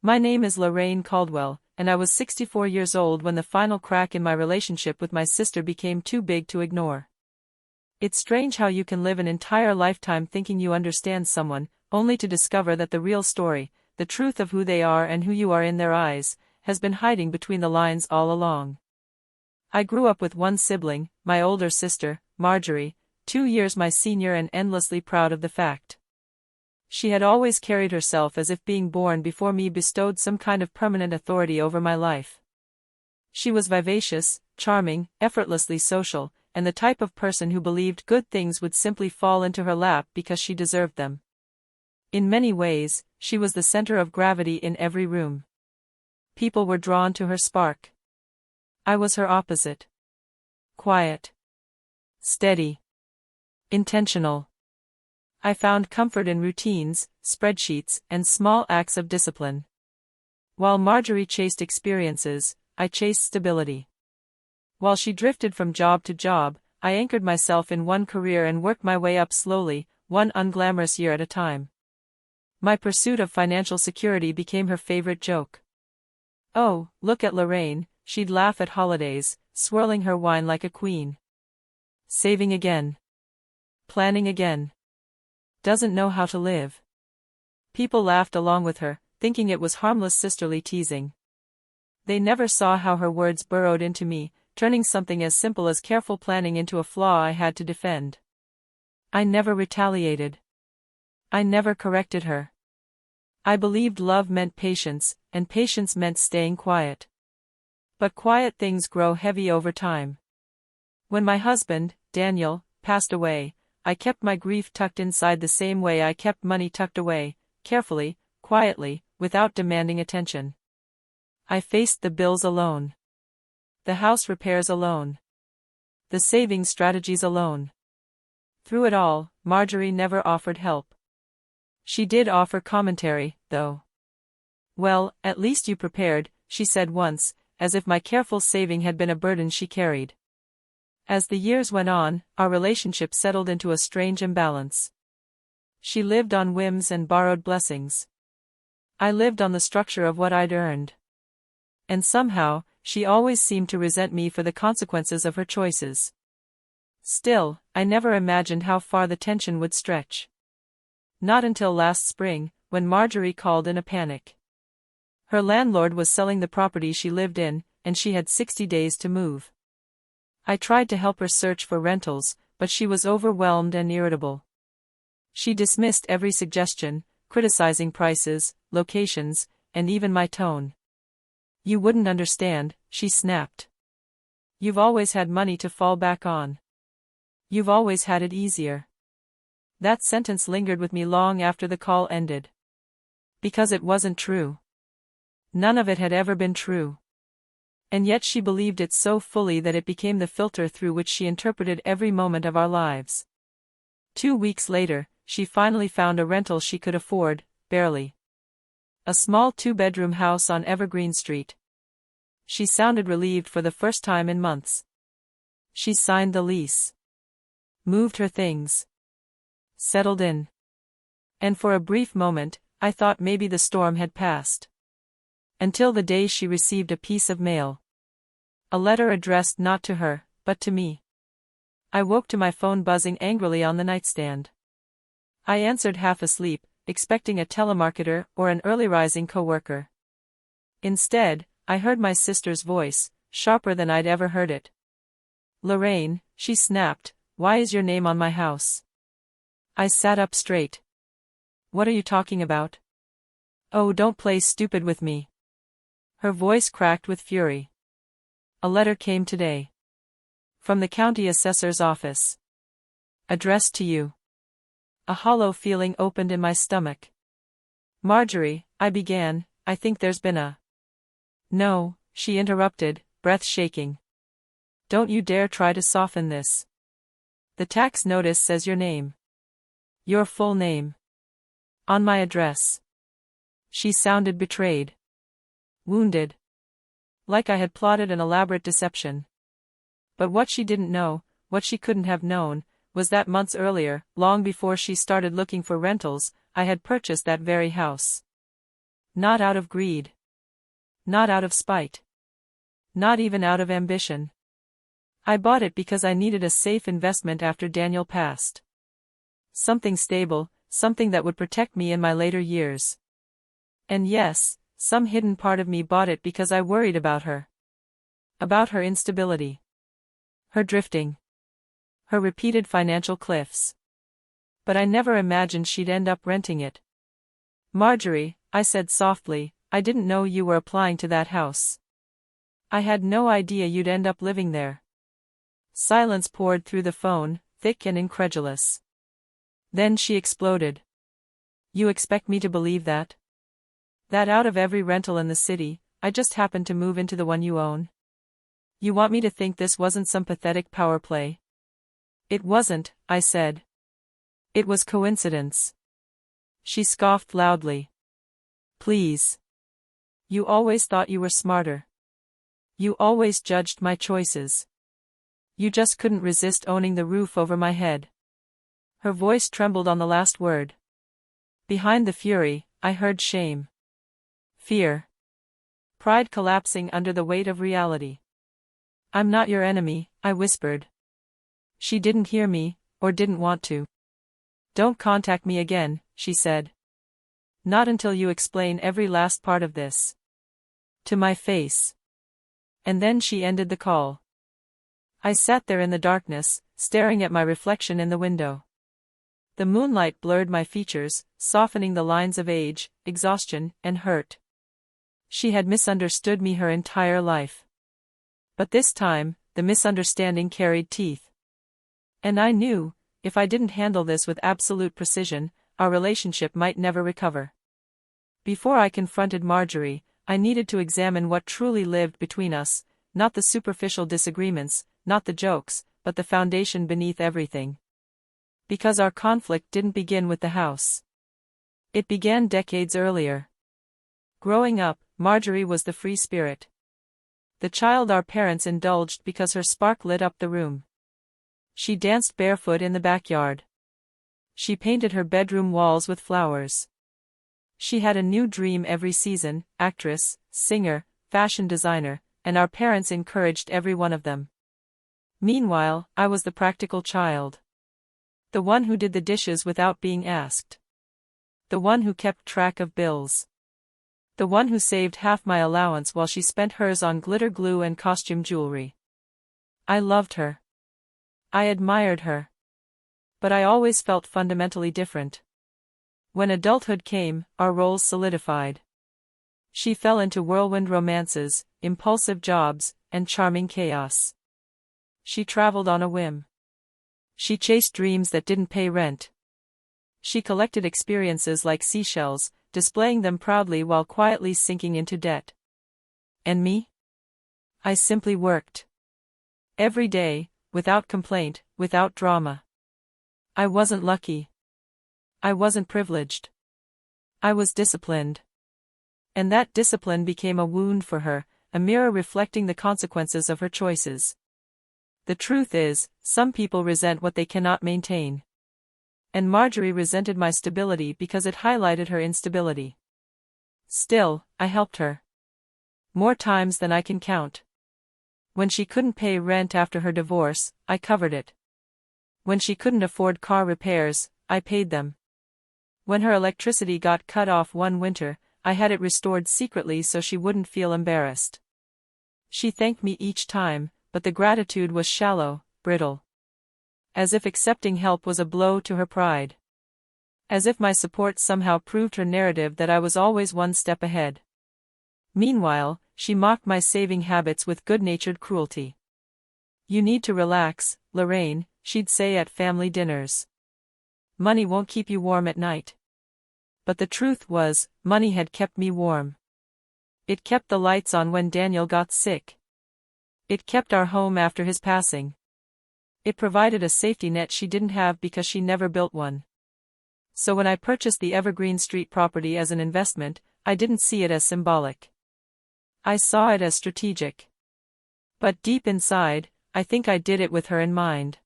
My name is Lorraine Caldwell, and I was 64 years old when the final crack in my relationship with my sister became too big to ignore. It's strange how you can live an entire lifetime thinking you understand someone, only to discover that the real story, the truth of who they are and who you are in their eyes, has been hiding between the lines all along. I grew up with one sibling, my older sister, Marjorie, 2 years my senior and endlessly proud of the fact. She had always carried herself as if being born before me bestowed some kind of permanent authority over my life. She was vivacious, charming, effortlessly social, and the type of person who believed good things would simply fall into her lap because she deserved them. In many ways, she was the center of gravity in every room. People were drawn to her spark. I was her opposite. Quiet. Steady. Intentional. I found comfort in routines, spreadsheets, and small acts of discipline. While Marjorie chased experiences, I chased stability. While she drifted from job to job, I anchored myself in one career and worked my way up slowly, one unglamorous year at a time. My pursuit of financial security became her favorite joke. "Oh, look at Lorraine," she'd laugh at holidays, swirling her wine like a queen. "Saving again. Planning again. Doesn't know how to live." People laughed along with her, thinking it was harmless sisterly teasing. They never saw how her words burrowed into me, turning something as simple as careful planning into a flaw I had to defend. I never retaliated. I never corrected her. I believed love meant patience, and patience meant staying quiet. But quiet things grow heavy over time. When my husband, Daniel, passed away, I kept my grief tucked inside the same way I kept money tucked away, carefully, quietly, without demanding attention. I faced the bills alone. The house repairs alone. The saving strategies alone. Through it all, Marjorie never offered help. She did offer commentary, though. "Well, at least you prepared," she said once, as if my careful saving had been a burden she carried. As the years went on, our relationship settled into a strange imbalance. She lived on whims and borrowed blessings. I lived on the structure of what I'd earned. And somehow, she always seemed to resent me for the consequences of her choices. Still, I never imagined how far the tension would stretch. Not until last spring, when Marjorie called in a panic. Her landlord was selling the property she lived in, and she had 60 days to move. I tried to help her search for rentals, but she was overwhelmed and irritable. She dismissed every suggestion, criticizing prices, locations, and even my tone. "You wouldn't understand," she snapped. "You've always had money to fall back on. You've always had it easier." That sentence lingered with me long after the call ended. Because it wasn't true. None of it had ever been true. And yet she believed it so fully that it became the filter through which she interpreted every moment of our lives. 2 weeks later, she finally found a rental she could afford, barely. A small 2-bedroom house on Evergreen Street. She sounded relieved for the first time in months. She signed the lease. Moved her things. Settled in. And for a brief moment, I thought maybe the storm had passed. Until the day she received a piece of mail. A letter addressed not to her, but to me. I woke to my phone buzzing angrily on the nightstand. I answered half asleep, expecting a telemarketer or an early-rising coworker. Instead, I heard my sister's voice, sharper than I'd ever heard it. "Lorraine," she snapped, "why is your name on my house?" I sat up straight. "What are you talking about?" "Oh, don't play stupid with me." Her voice cracked with fury. "A letter came today. From the county assessor's office. Addressed to you." A hollow feeling opened in my stomach. "Marjorie," I began, "I think there's been a—" "No," she interrupted, breath shaking. "Don't you dare try to soften this. The tax notice says your name. Your full name. On my address." She sounded betrayed. Wounded. Like I had plotted an elaborate deception. But what she didn't know, what she couldn't have known, was that months earlier, long before she started looking for rentals, I had purchased that very house. Not out of greed. Not out of spite. Not even out of ambition. I bought it because I needed a safe investment after Daniel passed. Something stable, something that would protect me in my later years. And yes, some hidden part of me bought it because I worried about her. About her instability. Her drifting. Her repeated financial cliffs. But I never imagined she'd end up renting it. Marjorie, I said softly, I didn't know you were applying to that house. I had no idea you'd end up living there. Silence poured through the phone, thick and incredulous. Then she exploded. You expect me to believe that? That out of every rental in the city, I just happened to move into the one you own? You want me to think this wasn't some pathetic power play? It wasn't, I said. It was coincidence. She scoffed loudly. Please. You always thought you were smarter. You always judged my choices. You just couldn't resist owning the roof over my head. Her voice trembled on the last word. Behind the fury, I heard shame. Fear. Pride collapsing under the weight of reality. I'm not your enemy, I whispered. She didn't hear me, or didn't want to. Don't contact me again, she said. Not until you explain every last part of this. To my face. And then she ended the call. I sat there in the darkness, staring at my reflection in the window. The moonlight blurred my features, softening the lines of age, exhaustion, and hurt. She had misunderstood me her entire life. But this time, the misunderstanding carried teeth. And I knew, if I didn't handle this with absolute precision, our relationship might never recover. Before I confronted Marjorie, I needed to examine what truly lived between us, not the superficial disagreements, not the jokes, but the foundation beneath everything. Because our conflict didn't begin with the house. It began decades earlier. Growing up, Marjorie was the free spirit. The child our parents indulged because her spark lit up the room. She danced barefoot in the backyard. She painted her bedroom walls with flowers. She had a new dream every season, actress, singer, fashion designer, and our parents encouraged every one of them. Meanwhile, I was the practical child. The one who did the dishes without being asked. The one who kept track of bills. The one who saved half my allowance while she spent hers on glitter glue and costume jewelry. I loved her. I admired her. But I always felt fundamentally different. When adulthood came, our roles solidified. She fell into whirlwind romances, impulsive jobs, and charming chaos. She traveled on a whim. She chased dreams that didn't pay rent. She collected experiences like seashells, displaying them proudly while quietly sinking into debt. And me? I simply worked. Every day, without complaint, without drama. I wasn't lucky. I wasn't privileged. I was disciplined. And that discipline became a wound for her, a mirror reflecting the consequences of her choices. The truth is, some people resent what they cannot maintain. And Marjorie resented my stability because it highlighted her instability. Still, I helped her. More times than I can count. When she couldn't pay rent after her divorce, I covered it. When she couldn't afford car repairs, I paid them. When her electricity got cut off one winter, I had it restored secretly so she wouldn't feel embarrassed. She thanked me each time, but the gratitude was shallow, brittle. As if accepting help was a blow to her pride. As if my support somehow proved her narrative that I was always one step ahead. Meanwhile, she mocked my saving habits with good-natured cruelty. You need to relax, Lorraine, she'd say at family dinners. Money won't keep you warm at night. But the truth was, money had kept me warm. It kept the lights on when Daniel got sick. It kept our home after his passing. It provided a safety net she didn't have because she never built one. So when I purchased the Evergreen Street property as an investment, I didn't see it as symbolic. I saw it as strategic. But deep inside, I think I did it with her in mind.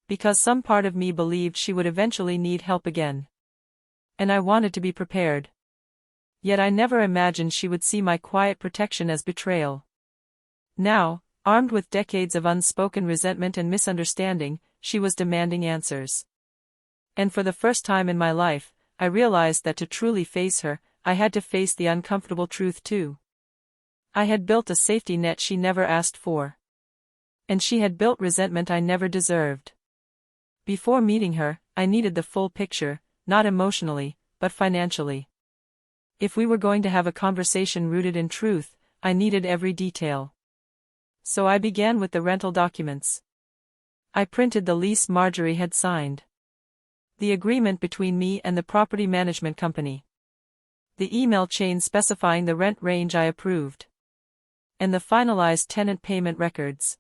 Because some part of me believed she would eventually need help again. And I wanted to be prepared. Yet I never imagined she would see my quiet protection as betrayal. Now, armed with decades of unspoken resentment and misunderstanding, she was demanding answers. And for the first time in my life, I realized that to truly face her, I had to face the uncomfortable truth too. I had built a safety net she never asked for. And she had built resentment I never deserved. Before meeting her, I needed the full picture, not emotionally, but financially. If we were going to have a conversation rooted in truth, I needed every detail. So I began with the rental documents. I printed the lease Marjorie had signed. The agreement between me and the property management company. The email chain specifying the rent range I approved. And the finalized tenant payment records.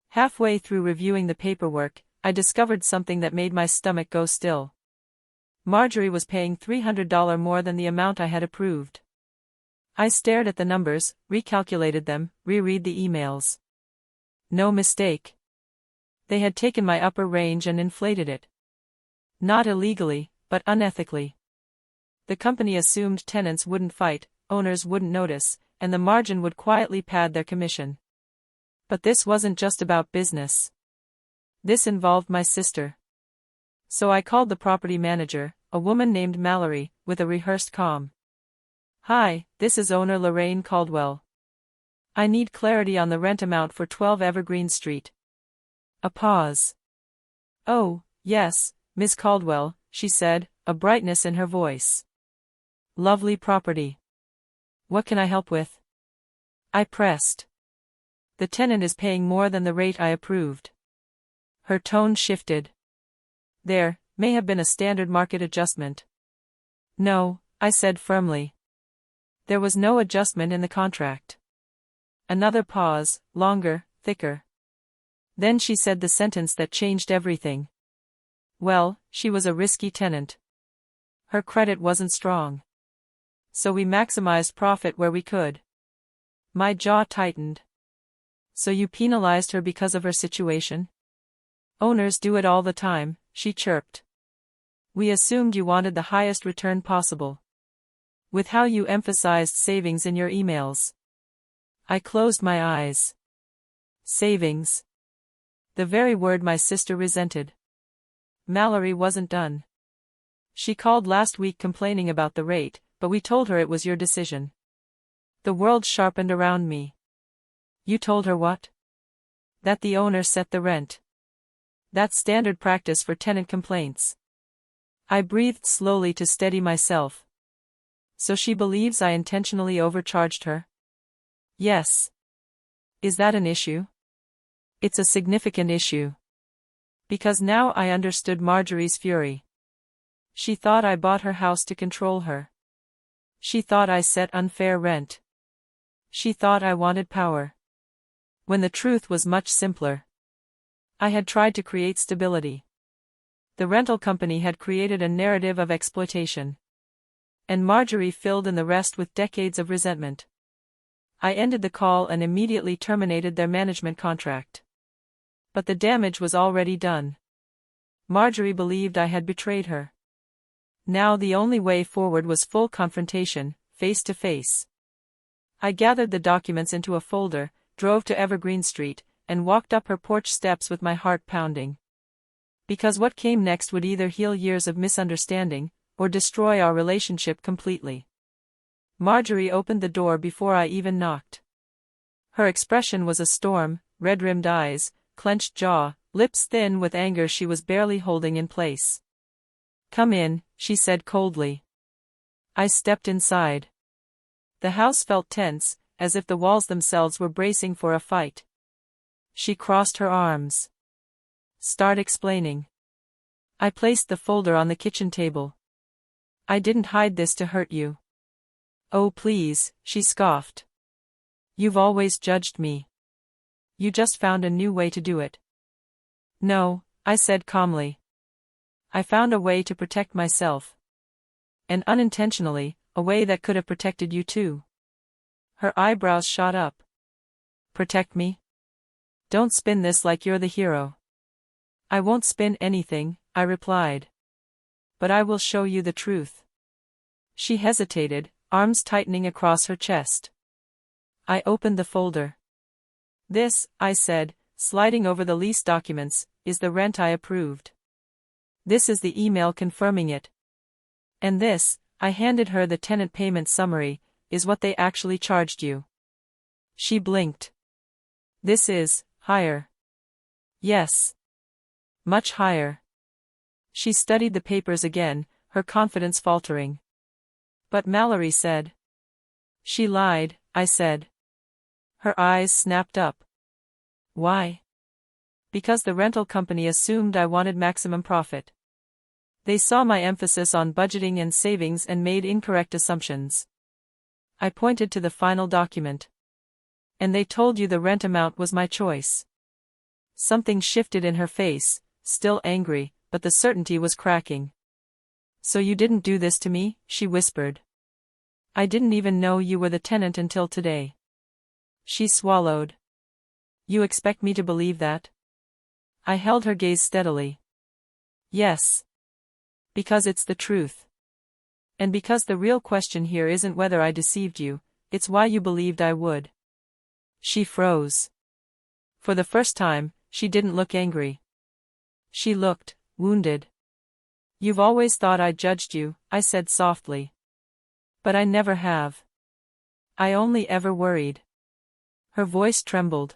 Halfway through reviewing the paperwork, I discovered something that made my stomach go still. Marjorie was paying $300 more than the amount I had approved. I stared at the numbers, recalculated them, reread the emails. No mistake. They had taken my upper range and inflated it. Not illegally, but unethically. The company assumed tenants wouldn't fight, owners wouldn't notice, and the margin would quietly pad their commission. But this wasn't just about business. This involved my sister. So I called the property manager, a woman named Mallory, with a rehearsed calm. "Hi, this is owner Lorraine Caldwell. I need clarity on the rent amount for 12 Evergreen Street." A pause. "Oh, yes, Miss Caldwell," she said, a brightness in her voice. "Lovely property. What can I help with?" I pressed. "The tenant is paying more than the rate I approved." Her tone shifted. "There may have been a standard market adjustment." "No," I said firmly. "There was no adjustment in the contract." Another pause, longer, thicker. Then she said the sentence that changed everything. "Well, she was a risky tenant. Her credit wasn't strong. So we maximized profit where we could." My jaw tightened. "So you penalized her because of her situation?" "Owners do it all the time," she chirped. "We assumed you wanted the highest return possible. With how you emphasized savings in your emails." I closed my eyes. Savings. The very word my sister resented. Mallory wasn't done. "She called last week complaining about the rate, but we told her it was your decision." The world sharpened around me. "You told her what?" "That the owner set the rent. That's standard practice for tenant complaints." I breathed slowly to steady myself. "So she believes I intentionally overcharged her?" "Yes." "Is that an issue?" "It's a significant issue. Because now I understood Marjorie's fury. She thought I bought her house to control her. She thought I set unfair rent. She thought I wanted power. When the truth was much simpler. I had tried to create stability. The rental company had created a narrative of exploitation. And Marjorie filled in the rest with decades of resentment. I ended the call and immediately terminated their management contract. But the damage was already done. Marjorie believed I had betrayed her. Now the only way forward was full confrontation, face to face. I gathered the documents into a folder, drove to Evergreen Street, and walked up her porch steps with my heart pounding. Because what came next would either heal years of misunderstanding, or destroy our relationship completely. Marjorie opened the door before I even knocked. Her expression was a storm, red-rimmed eyes, clenched jaw, lips thin with anger she was barely holding in place. "Come in," she said coldly. I stepped inside. The house felt tense, as if the walls themselves were bracing for a fight. She crossed her arms. "Start explaining." I placed the folder on the kitchen table. "I didn't hide this to hurt you." "Oh please," she scoffed. "You've always judged me. You just found a new way to do it." "No," I said calmly. "I found a way to protect myself. And unintentionally, a way that could have protected you too." Her eyebrows shot up. "Protect me? Don't spin this like you're the hero." "I won't spin anything," I replied. "But I will show you the truth." She hesitated, arms tightening across her chest. I opened the folder. This, I said, sliding over the lease documents, is the rent I approved. This is the email confirming it. And this, I handed her the tenant payment summary, is what they actually charged you. She blinked. This is higher. Yes. Much higher. She studied the papers again, her confidence faltering. But Mallory said. She lied, I said. Her eyes snapped up. Why? Because the rental company assumed I wanted maximum profit. They saw my emphasis on budgeting and savings and made incorrect assumptions. I pointed to the final document. And they told you the rent amount was my choice. Something shifted in her face, still angry, but the certainty was cracking. So you didn't do this to me, she whispered. I didn't even know you were the tenant until today. She swallowed. You expect me to believe that? I held her gaze steadily. Yes. Because it's the truth. And because the real question here isn't whether I deceived you, it's why you believed I would. She froze. For the first time, she didn't look angry. She looked wounded. You've always thought I judged you, I said softly. But I never have. I only ever worried. Her voice trembled.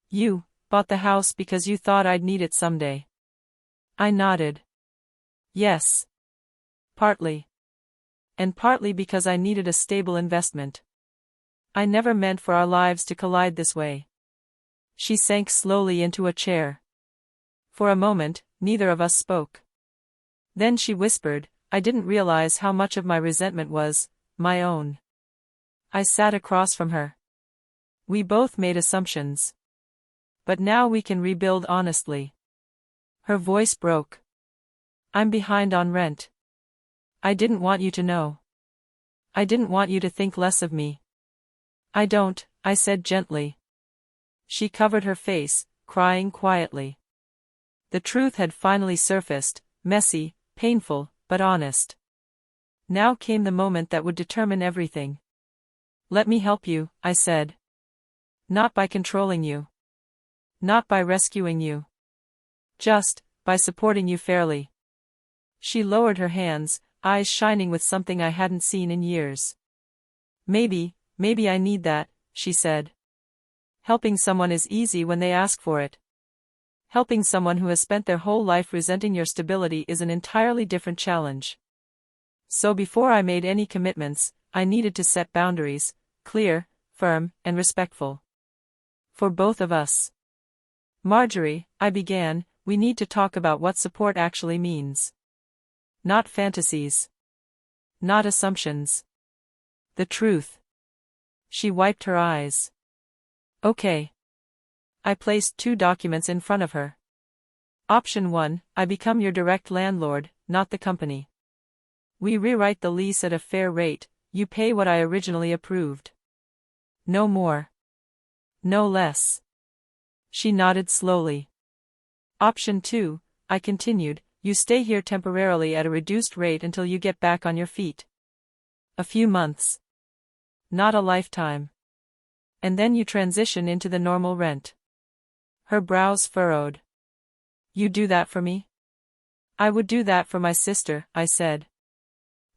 You bought the house because you thought I'd need it someday. I nodded. Yes. Partly. And partly because I needed a stable investment. I never meant for our lives to collide this way. She sank slowly into a chair. For a moment, neither of us spoke. Then she whispered, I didn't realize how much of my resentment was my own. I sat across from her. We both made assumptions. But now we can rebuild honestly. Her voice broke. I'm behind on rent. I didn't want you to know. I didn't want you to think less of me. I don't, I said gently. She covered her face, crying quietly. The truth had finally surfaced, messy, painful, but honest. Now came the moment that would determine everything. Let me help you, I said. Not by controlling you. Not by rescuing you. Just by supporting you fairly. She lowered her hands, eyes shining with something I hadn't seen in years. Maybe I need that, she said. Helping someone is easy when they ask for it. Helping someone who has spent their whole life resenting your stability is an entirely different challenge. So before I made any commitments, I needed to set boundaries, clear, firm, and respectful. For both of us. Marjorie, I began, we need to talk about what support actually means. Not fantasies. Not assumptions. The truth. She wiped her eyes. Okay. I placed 2 documents in front of her. Option 1, I become your direct landlord, not the company. We rewrite the lease at a fair rate, you pay what I originally approved. No more. No less. She nodded slowly. Option 2, I continued, you stay here temporarily at a reduced rate until you get back on your feet. A few months. Not a lifetime. And then you transition into the normal rent. Her brows furrowed. You do that for me? I would do that for my sister, I said.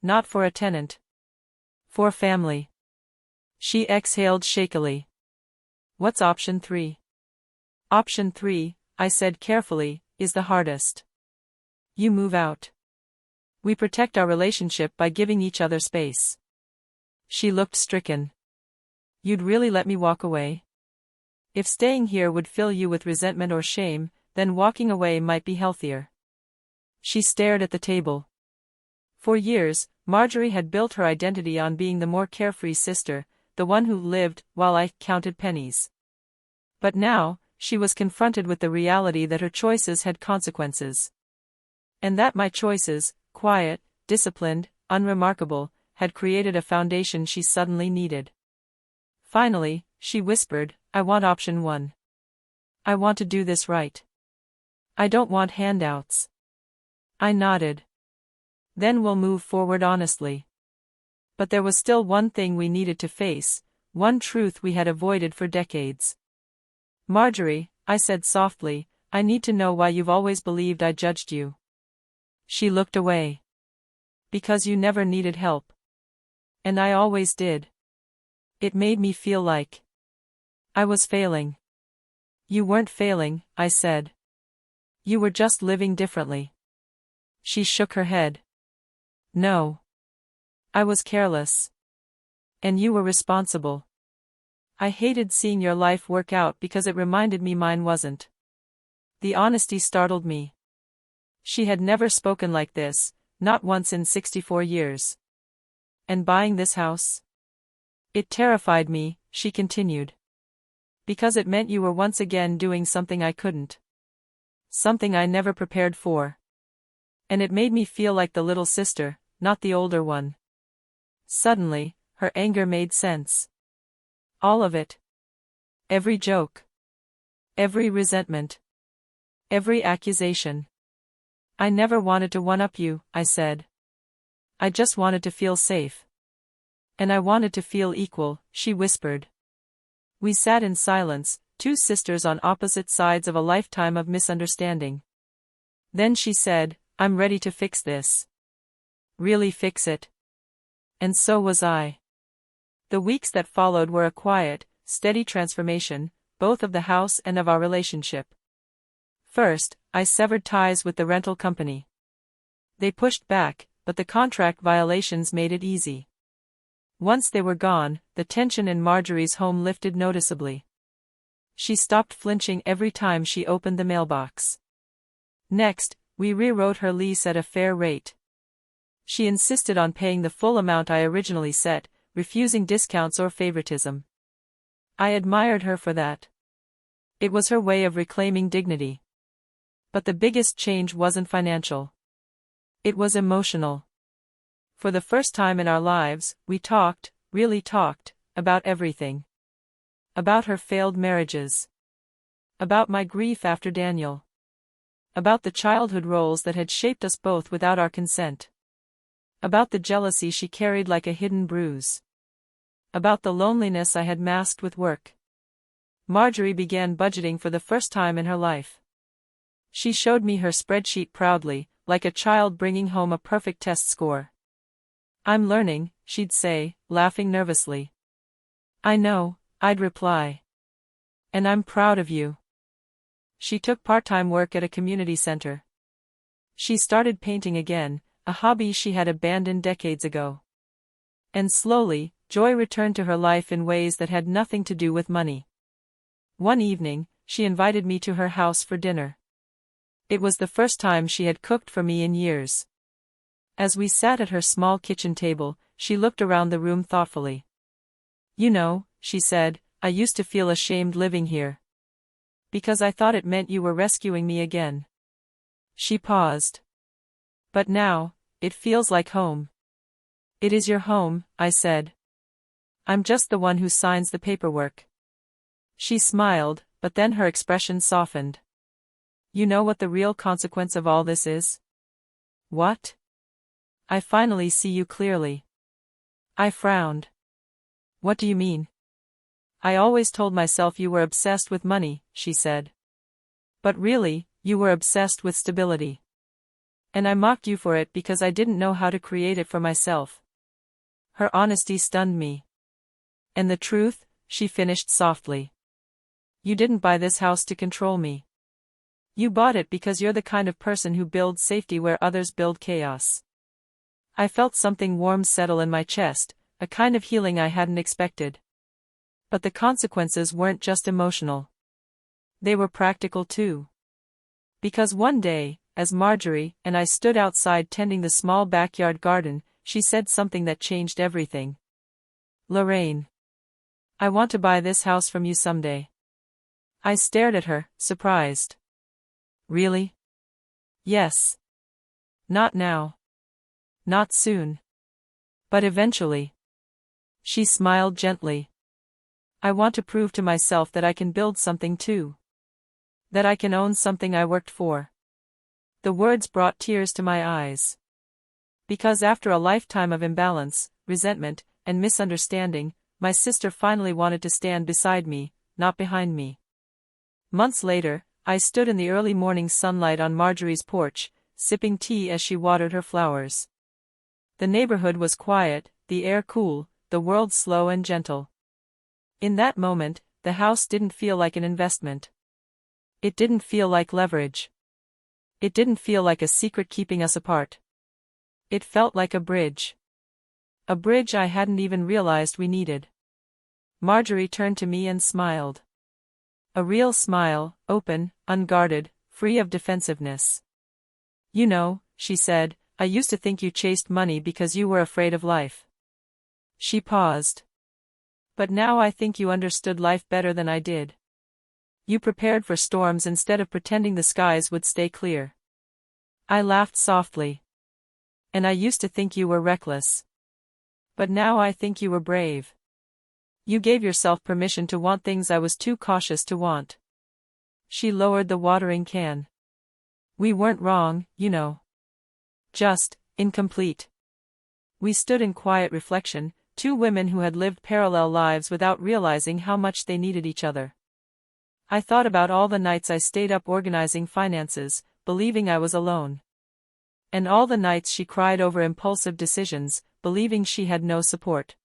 Not for a tenant. For family. She exhaled shakily. What's option 3? Option 3, I said carefully, is the hardest. You move out. We protect our relationship by giving each other space. She looked stricken. You'd really let me walk away? If staying here would fill you with resentment or shame, then walking away might be healthier. She stared at the table. For years, Marjorie had built her identity on being the more carefree sister, the one who lived while I counted pennies. But now, she was confronted with the reality that her choices had consequences. And that my choices, quiet, disciplined, unremarkable, had created a foundation she suddenly needed. Finally, she whispered, I want option 1. I want to do this right. I don't want handouts. I nodded. Then we'll move forward honestly. But there was still one thing we needed to face, one truth we had avoided for decades. Marjorie, I said softly, I need to know why you've always believed I judged you. She looked away. Because you never needed help. And I always did. It made me feel like I was failing. You weren't failing, I said. You were just living differently. She shook her head. No. I was careless. And you were responsible. I hated seeing your life work out because it reminded me mine wasn't. The honesty startled me. She had never spoken like this, not once in 64 years. And buying this house? It terrified me, she continued. Because it meant you were once again doing something I couldn't. Something I never prepared for. And it made me feel like the little sister, not the older one. Suddenly, her anger made sense. All of it. Every joke. Every resentment. Every accusation. I never wanted to one-up you, I said. I just wanted to feel safe. And I wanted to feel equal, she whispered. We sat in silence, two sisters on opposite sides of a lifetime of misunderstanding. Then she said, I'm ready to fix this. Really fix it. And so was I. The weeks that followed were a quiet, steady transformation, both of the house and of our relationship. First, I severed ties with the rental company. They pushed back, but the contract violations made it easy. Once they were gone, the tension in Marjorie's home lifted noticeably. She stopped flinching every time she opened the mailbox. Next, we rewrote her lease at a fair rate. She insisted on paying the full amount I originally set, refusing discounts or favoritism. I admired her for that. It was her way of reclaiming dignity. But the biggest change wasn't financial. It was emotional. For the first time in our lives, we talked, really talked, about everything. About her failed marriages. About my grief after Daniel. About the childhood roles that had shaped us both without our consent. About the jealousy she carried like a hidden bruise. About the loneliness I had masked with work. Marjorie began budgeting for the first time in her life. She showed me her spreadsheet proudly, like a child bringing home a perfect test score. I'm learning, she'd say, laughing nervously. I know, I'd reply. And I'm proud of you. She took part-time work at a community center. She started painting again, a hobby she had abandoned decades ago. And slowly, joy returned to her life in ways that had nothing to do with money. One evening, she invited me to her house for dinner. It was the first time she had cooked for me in years. As we sat at her small kitchen table, she looked around the room thoughtfully. You know, she said, I used to feel ashamed living here. Because I thought it meant you were rescuing me again. She paused. But now, it feels like home. It is your home, I said. I'm just the one who signs the paperwork. She smiled, but then her expression softened. You know what the real consequence of all this is? What? I finally see you clearly. I frowned. What do you mean? I always told myself you were obsessed with money, she said. But really, you were obsessed with stability. And I mocked you for it because I didn't know how to create it for myself. Her honesty stunned me. And the truth, she finished softly. You didn't buy this house to control me. You bought it because you're the kind of person who builds safety where others build chaos. I felt something warm settle in my chest, a kind of healing I hadn't expected. But the consequences weren't just emotional. They were practical too. Because one day, as Marjorie and I stood outside tending the small backyard garden, she said something that changed everything. Lorraine. I want to buy this house from you someday. I stared at her, surprised. Really? Yes. Not now. Not soon. But eventually. She smiled gently. I want to prove to myself that I can build something too. That I can own something I worked for. The words brought tears to my eyes. Because after a lifetime of imbalance, resentment, and misunderstanding, my sister finally wanted to stand beside me, not behind me. Months later, I stood in the early morning sunlight on Marjorie's porch, sipping tea as she watered her flowers. The neighborhood was quiet, the air cool, the world slow and gentle. In that moment, the house didn't feel like an investment. It didn't feel like leverage. It didn't feel like a secret keeping us apart. It felt like a bridge. A bridge I hadn't even realized we needed. Marjorie turned to me and smiled. A real smile, open, unguarded, free of defensiveness. You know, she said, I used to think you chased money because you were afraid of life. She paused. But now I think you understood life better than I did. You prepared for storms instead of pretending the skies would stay clear. I laughed softly. And I used to think you were reckless. But now I think you were brave. You gave yourself permission to want things I was too cautious to want. She lowered the watering can. We weren't wrong, you know. Just incomplete. We stood in quiet reflection, two women who had lived parallel lives without realizing how much they needed each other. I thought about all the nights I stayed up organizing finances, believing I was alone. And all the nights she cried over impulsive decisions, believing she had no support.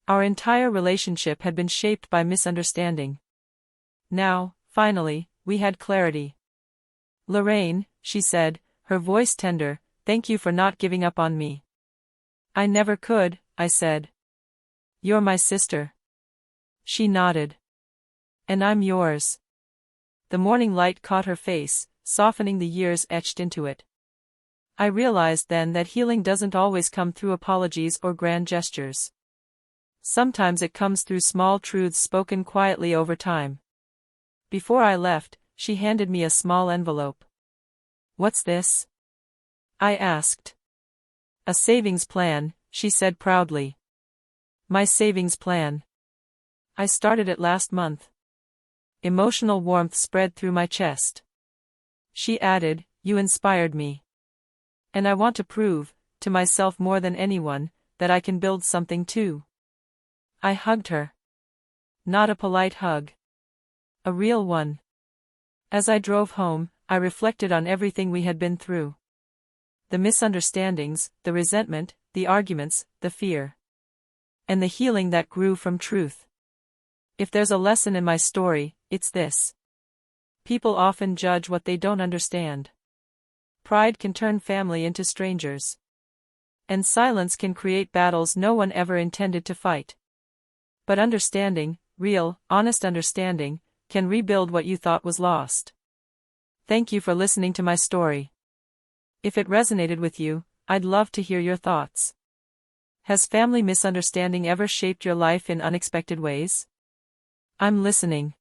Our entire relationship had been shaped by misunderstanding. Now, finally, we had clarity. Lorraine, she said, her voice tender, thank you for not giving up on me. I never could, I said. You're my sister. She nodded. And I'm yours. The morning light caught her face, softening the years etched into it. I realized then that healing doesn't always come through apologies or grand gestures. Sometimes it comes through small truths spoken quietly over time. Before I left, she handed me a small envelope. What's this? I asked. A savings plan, she said proudly. My savings plan. I started it last month. Emotional warmth spread through my chest. She added, you inspired me. And I want to prove, to myself more than anyone, that I can build something too. I hugged her. Not a polite hug. A real one. As I drove home, I reflected on everything we had been through. The misunderstandings, the resentment, the arguments, the fear. And the healing that grew from truth. If there's a lesson in my story, it's this. People often judge what they don't understand. Pride can turn family into strangers. And silence can create battles no one ever intended to fight. But understanding, real, honest understanding, can rebuild what you thought was lost. Thank you for listening to my story. If it resonated with you, I'd love to hear your thoughts. Has family misunderstanding ever shaped your life in unexpected ways? I'm listening.